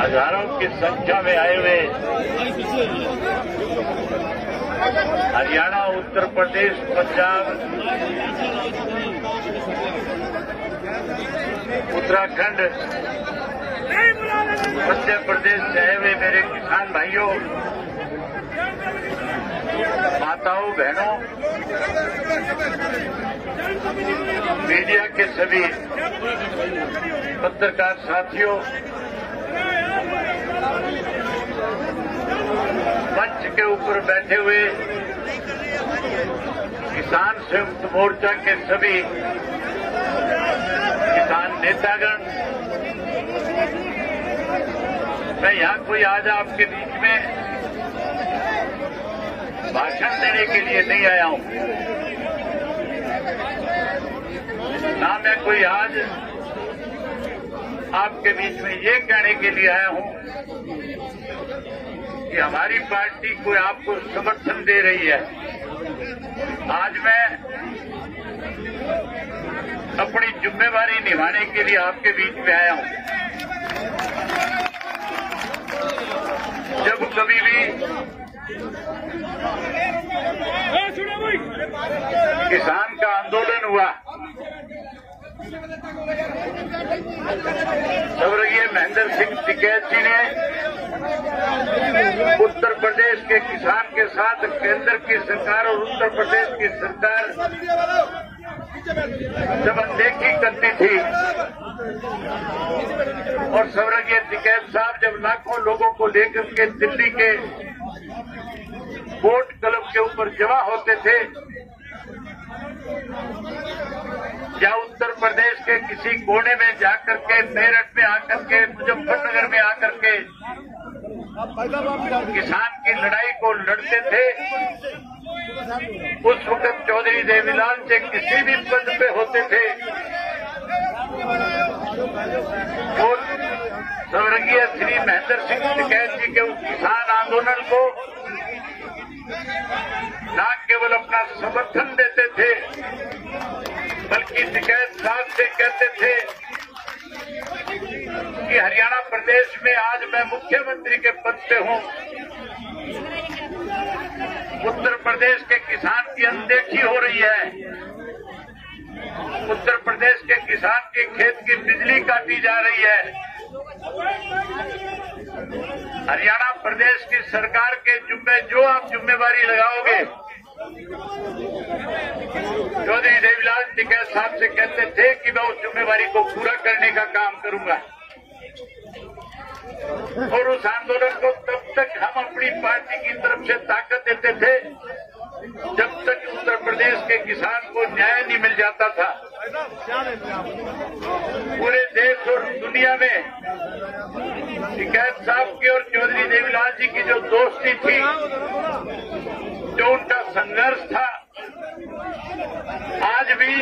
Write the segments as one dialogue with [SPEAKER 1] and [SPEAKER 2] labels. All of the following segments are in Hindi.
[SPEAKER 1] हजारों की संख्या में आए हुए हरियाणा, उत्तर प्रदेश, पंजाब, उत्तराखंड, मध्य प्रदेश से आए हुए मेरे किसान भाइयों, माताओं, बहनों, मीडिया के सभी पत्रकार साथियों, मंच के ऊपर बैठे हुए किसान संयुक्त मोर्चा के सभी किसान नेतागण, मैं यहाँ कोई आज आपके बीच में भाषण देने के लिए नहीं आया हूं, ना मैं कोई आज आपके बीच में ये कहने के लिए आया हूं कि हमारी पार्टी कोई आपको समर्थन दे रही है। आज मैं अपनी जिम्मेवारी निभाने के लिए आपके बीच में आया हूं। जब कभी भी किसान का आंदोलन हुआ, स्वर्गीय महेंद्र सिंह टिकैत जी ने उत्तर प्रदेश के किसान के साथ केंद्र की सरकार और उत्तर प्रदेश की सरकार जब अनदेखी करती थी और स्वर्गीय टिकैत साहब जब लाखों लोगों को लेकर के दिल्ली के वोट क्लब के ऊपर जमा होते थे या उत्तर प्रदेश के किसी कोने में जाकर के, मेरठ में आकर के, मुजफ्फरनगर में आकर के किसान की लड़ाई को लड़ते थे, उस वक्त चौधरी देवीलाल जी किसी भी पद पे होते थे और स्वर्गीय श्री महेंद्र सिंह टिकैत जी के उस किसान आंदोलन को न केवल अपना समर्थन देते थे बल्कि टिकैत साहब से कहते थे कि हरियाणा प्रदेश में आज मैं मुख्यमंत्री के पद पे हूं, उत्तर प्रदेश के किसान की अनदेखी हो रही है, उत्तर प्रदेश के किसान के खेत की बिजली काटी जा रही है, हरियाणा प्रदेश की सरकार के जुम्मे जो आप जिम्मेवारी लगाओगे, चौधरी देवीलाल टिकैत साहब से कहते थे कि मैं उस जिम्मेवारी को पूरा करने का काम करूंगा। और उस आंदोलन को तब तक हम अपनी पार्टी की तरफ से ताकत देते थे जब तक उत्तर प्रदेश के किसान को न्याय नहीं मिल जाता था। पूरे देश और दुनिया में टिकैत साहब की और चौधरी देवीलाल जी की जो दोस्ती थी, जो उनका संघर्ष था, आज भी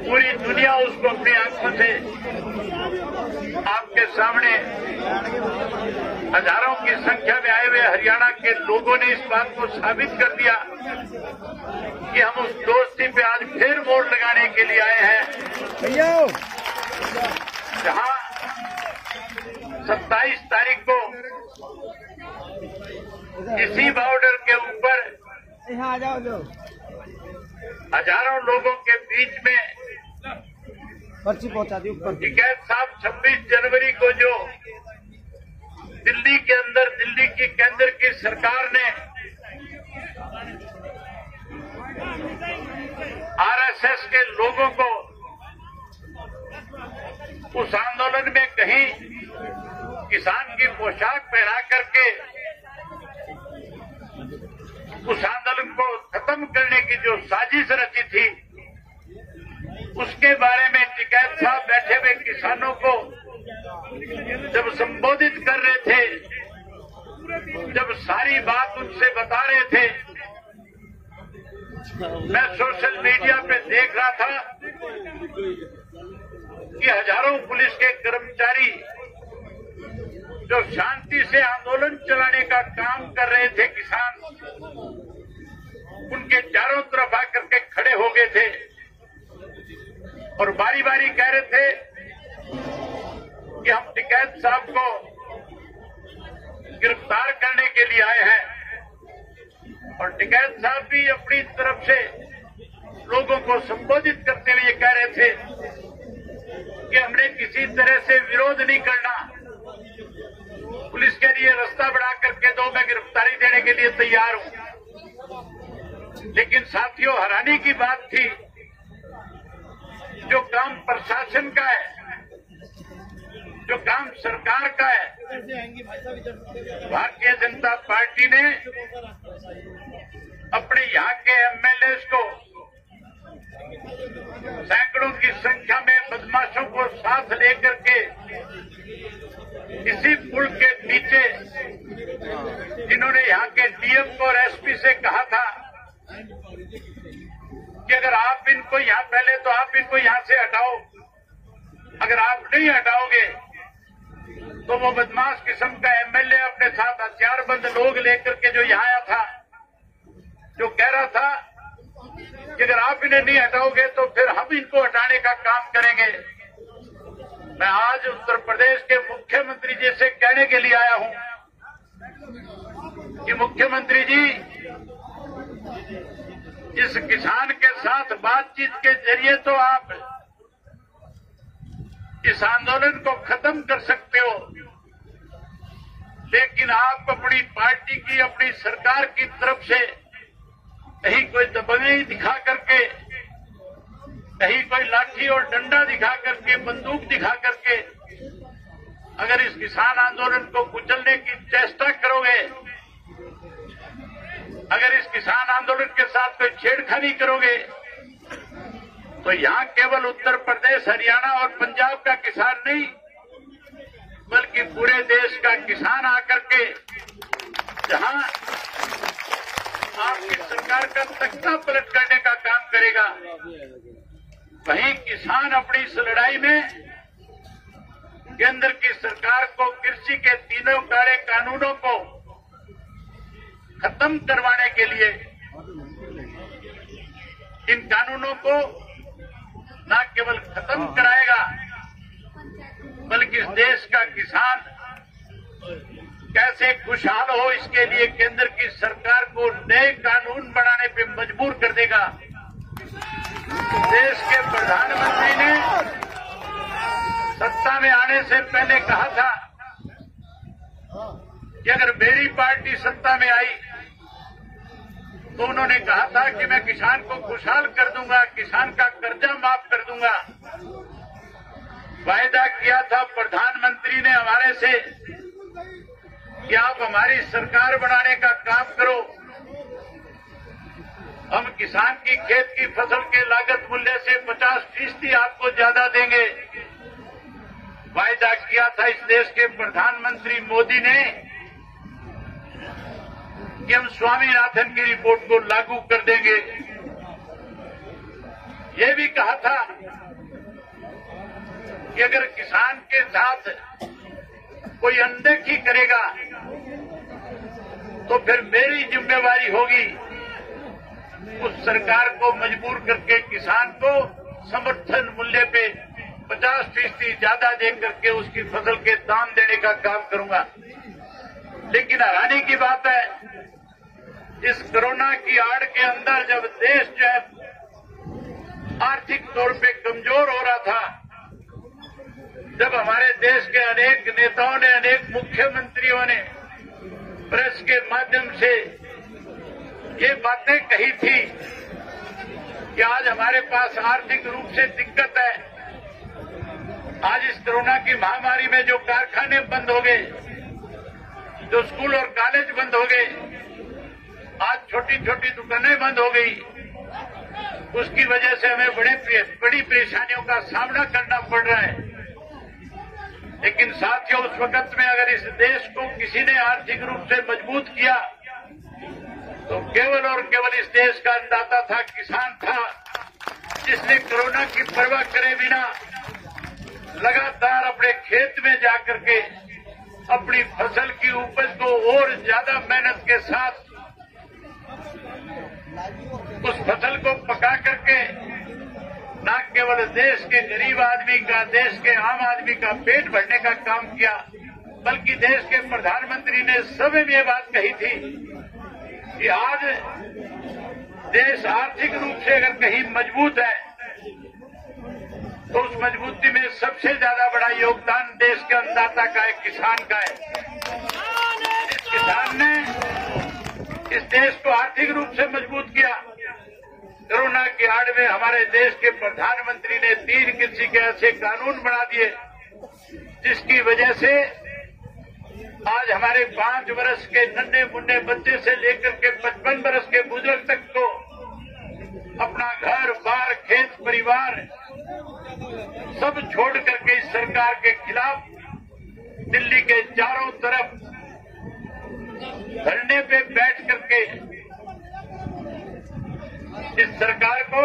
[SPEAKER 1] पूरी दुनिया उसको अपनी आंखों से आपके सामने हजारों की संख्या में आए हुए हरियाणा के लोगों ने इस बात को साबित कर दिया कि हम उस दोस्ती पे आज फिर मोड़ लगाने के लिए आए हैं। जहां 27 तारीख को इसी बॉर्डर के ऊपर हजारों लोगों के बीच में
[SPEAKER 2] पर्ची पहुंचा दी ऊपर।
[SPEAKER 1] टिकैत साहब 26 जनवरी को जो दिल्ली के अंदर दिल्ली की केंद्र की सरकार ने आरएसएस के लोगों को उस आंदोलन में कहीं किसान की पोशाक पहना करके उस आंदोलन को खत्म करने की जो साजिश रची थी, उसके बारे में टिकैत साहब बैठे हुए किसानों को जब संबोधित कर रहे थे, जब सारी बात उनसे बता रहे थे, मैं सोशल मीडिया पे देख रहा था कि हजारों पुलिस के कर्मचारी जो शांति से आंदोलन चलाने का काम कर रहे थे, किसान उनके चारों तरफ आकर के खड़े हो गए थे और बारी बारी कह रहे थे कि हम टिकैत साहब को गिरफ्तार करने के लिए आए हैं और टिकैत साहब भी अपनी तरफ से लोगों को संबोधित करते हुए ये कह रहे थे कि हमने किसी तरह से विरोध नहीं करना, पुलिस के लिए रास्ता बढ़ा करके दो, मैं गिरफ्तारी देने के लिए तैयार हूं। लेकिन साथियों, हैरानी की बात थी, जो काम प्रशासन का है, जो काम सरकार का है, भारतीय जनता पार्टी ने अपने यहाँ के एमएलएस को सैकड़ों की संख्या में बदमाशों को साथ लेकर के इसी पुल के नीचे, जिन्होंने यहाँ के डीएम को और एसपी से कहा था कि अगर आप इनको यहाँ, पहले तो आप इनको यहाँ से हटाओ, अगर आप नहीं हटाओगे तो वो बदमाश किस्म का एमएलए अपने साथ हथियारबंद लोग लेकर के जो यहाँ आया था, जो कह रहा था कि अगर आप इन्हें नहीं हटाओगे तो फिर हम इनको हटाने का काम करेंगे। मैं आज उत्तर प्रदेश के मुख्यमंत्री जी से कहने के लिए आया हूं कि मुख्यमंत्री जी, इस किसान के साथ बातचीत के जरिए तो आप इस आंदोलन को खत्म कर सकते हो, लेकिन आप अपनी पार्टी की, अपनी सरकार की तरफ से कहीं कोई दबंगई दिखा करके, कहीं कोई लाठी और डंडा दिखा करके, बंदूक दिखा करके अगर इस किसान आंदोलन को कुचलने की चेष्टा करोगे, अगर इस किसान आंदोलन के साथ कोई छेड़खानी करोगे, तो यहाँ केवल उत्तर प्रदेश, हरियाणा और पंजाब का किसान नहीं, बल्कि पूरे देश का किसान आकर के जहाँ आपकी सरकार का तख्ता पलट करने का काम करेगा, वहीं किसान अपनी इस लड़ाई में केंद्र की सरकार को कृषि के तीनों काले कानूनों को खत्म करवाने के लिए, इन कानूनों को न केवल खत्म कराएगा, बल्कि इस देश का किसान कैसे खुशहाल हो, इसके लिए केंद्र की सरकार को नए कानून बनाने पे मजबूर कर देगा। देश के प्रधानमंत्री ने सत्ता में आने से पहले कहा था कि अगर मेरी पार्टी सत्ता में आई तो उन्होंने कहा था कि मैं किसान को खुशहाल कर दूंगा, किसान का कर्जा माफ कर दूंगा। वायदा किया था प्रधानमंत्री ने हमारे से कि आप हमारी सरकार बनाने का काम करो, हम किसान की खेत की फसल के लागत मूल्य से 50% आपको ज्यादा देंगे। वायदा किया था इस देश के प्रधानमंत्री मोदी ने कि हम स्वामीनाथन की रिपोर्ट को लागू कर देंगे। ये भी कहा था कि अगर किसान के साथ कोई अनदेखी करेगा तो फिर मेरी जिम्मेवारी होगी उस सरकार को मजबूर करके किसान को समर्थन मूल्य पे 50% ज्यादा दे करके उसकी फसल के दाम देने का काम करूंगा। लेकिन हैरानी की बात है, इस कोरोना की आड़ के अंदर जब देश जो है आर्थिक तौर पे कमजोर हो रहा था, जब हमारे देश के अनेक नेताओं ने, अनेक मुख्यमंत्रियों ने प्रेस के माध्यम से ये बातें कही थी कि आज हमारे पास आर्थिक रूप से दिक्कत है, आज इस कोरोना की महामारी में जो कारखाने बंद हो गए, जो स्कूल और कॉलेज बंद हो गए, आज छोटी छोटी दुकानें बंद हो गई, उसकी वजह से हमें बड़ी परेशानियों का सामना करना पड़ रहा है। लेकिन साथियों, उस वक्त में अगर इस देश को किसी ने आर्थिक रूप से मजबूत किया तो केवल और केवल इस देश का अन्नदाता था, किसान था, जिसने कोरोना की परवाह करे बिना लगातार अपने खेत में जाकर के अपनी फसल की उपज को और ज्यादा मेहनत के साथ उस फसल को पका करके न केवल देश के गरीब आदमी का, देश के आम आदमी का पेट भरने का काम किया, बल्कि देश के प्रधानमंत्री ने सभी में ये बात कही थी कि आज देश आर्थिक रूप से अगर कहीं मजबूत है तो उस मजबूती में सबसे ज्यादा बड़ा योगदान देश के अन्नदाता का है, किसान का है। इस किसान ने इस देश को आर्थिक रूप से मजबूत किया। कोरोना की आड़ में हमारे देश के प्रधानमंत्री ने 3 कृषि के ऐसे कानून बना दिए जिसकी वजह से आज हमारे 5 वर्ष के नन्हे मुन्ने बच्चे से लेकर के 55 वर्ष के बुजुर्ग तक को अपना घर बार, खेत, परिवार सब छोड़ करके इस सरकार के खिलाफ दिल्ली के चारों तरफ धरने पे बैठ करके इस सरकार को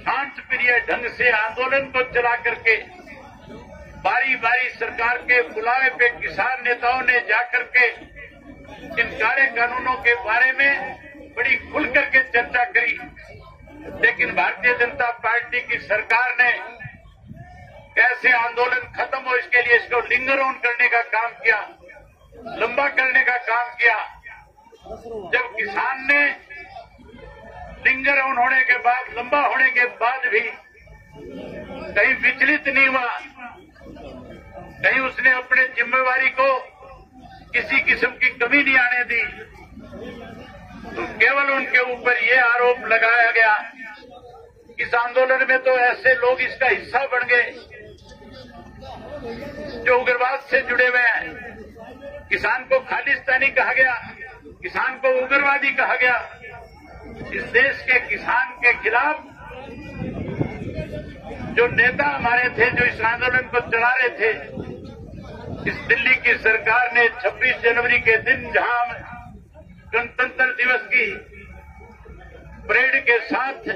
[SPEAKER 1] शांतिप्रिय ढंग से आंदोलन को चला करके बारी बारी सरकार के बुलावे पे किसान नेताओं ने जाकर के इन काले कानूनों के बारे में बड़ी खुल करके चर्चा करी। लेकिन भारतीय जनता पार्टी की सरकार ने कैसे आंदोलन खत्म हो इसके लिए इसको लिंगर ऑन करने का काम किया, लंबा करने का काम किया। जब किसान ने लिंगर ऑन होने के बाद, लंबा होने के बाद भी कहीं विचलित नहीं हुआ, कहीं उसने अपने जिम्मेवारी को किसी किस्म की कमी नहीं आने दी, तो केवल उनके ऊपर ये आरोप लगाया गया इस आंदोलन में तो ऐसे लोग इसका हिस्सा बन गए जो उग्रवाद से जुड़े हुए हैं। किसान को खालिस्तानी कहा गया, किसान को उग्रवादी कहा गया। इस देश के किसान के खिलाफ जो नेता हमारे थे, जो इस आंदोलन को चला रहे थे, इस दिल्ली की सरकार ने 26 जनवरी के दिन जहां गणतंत्र दिवस की परेड के साथ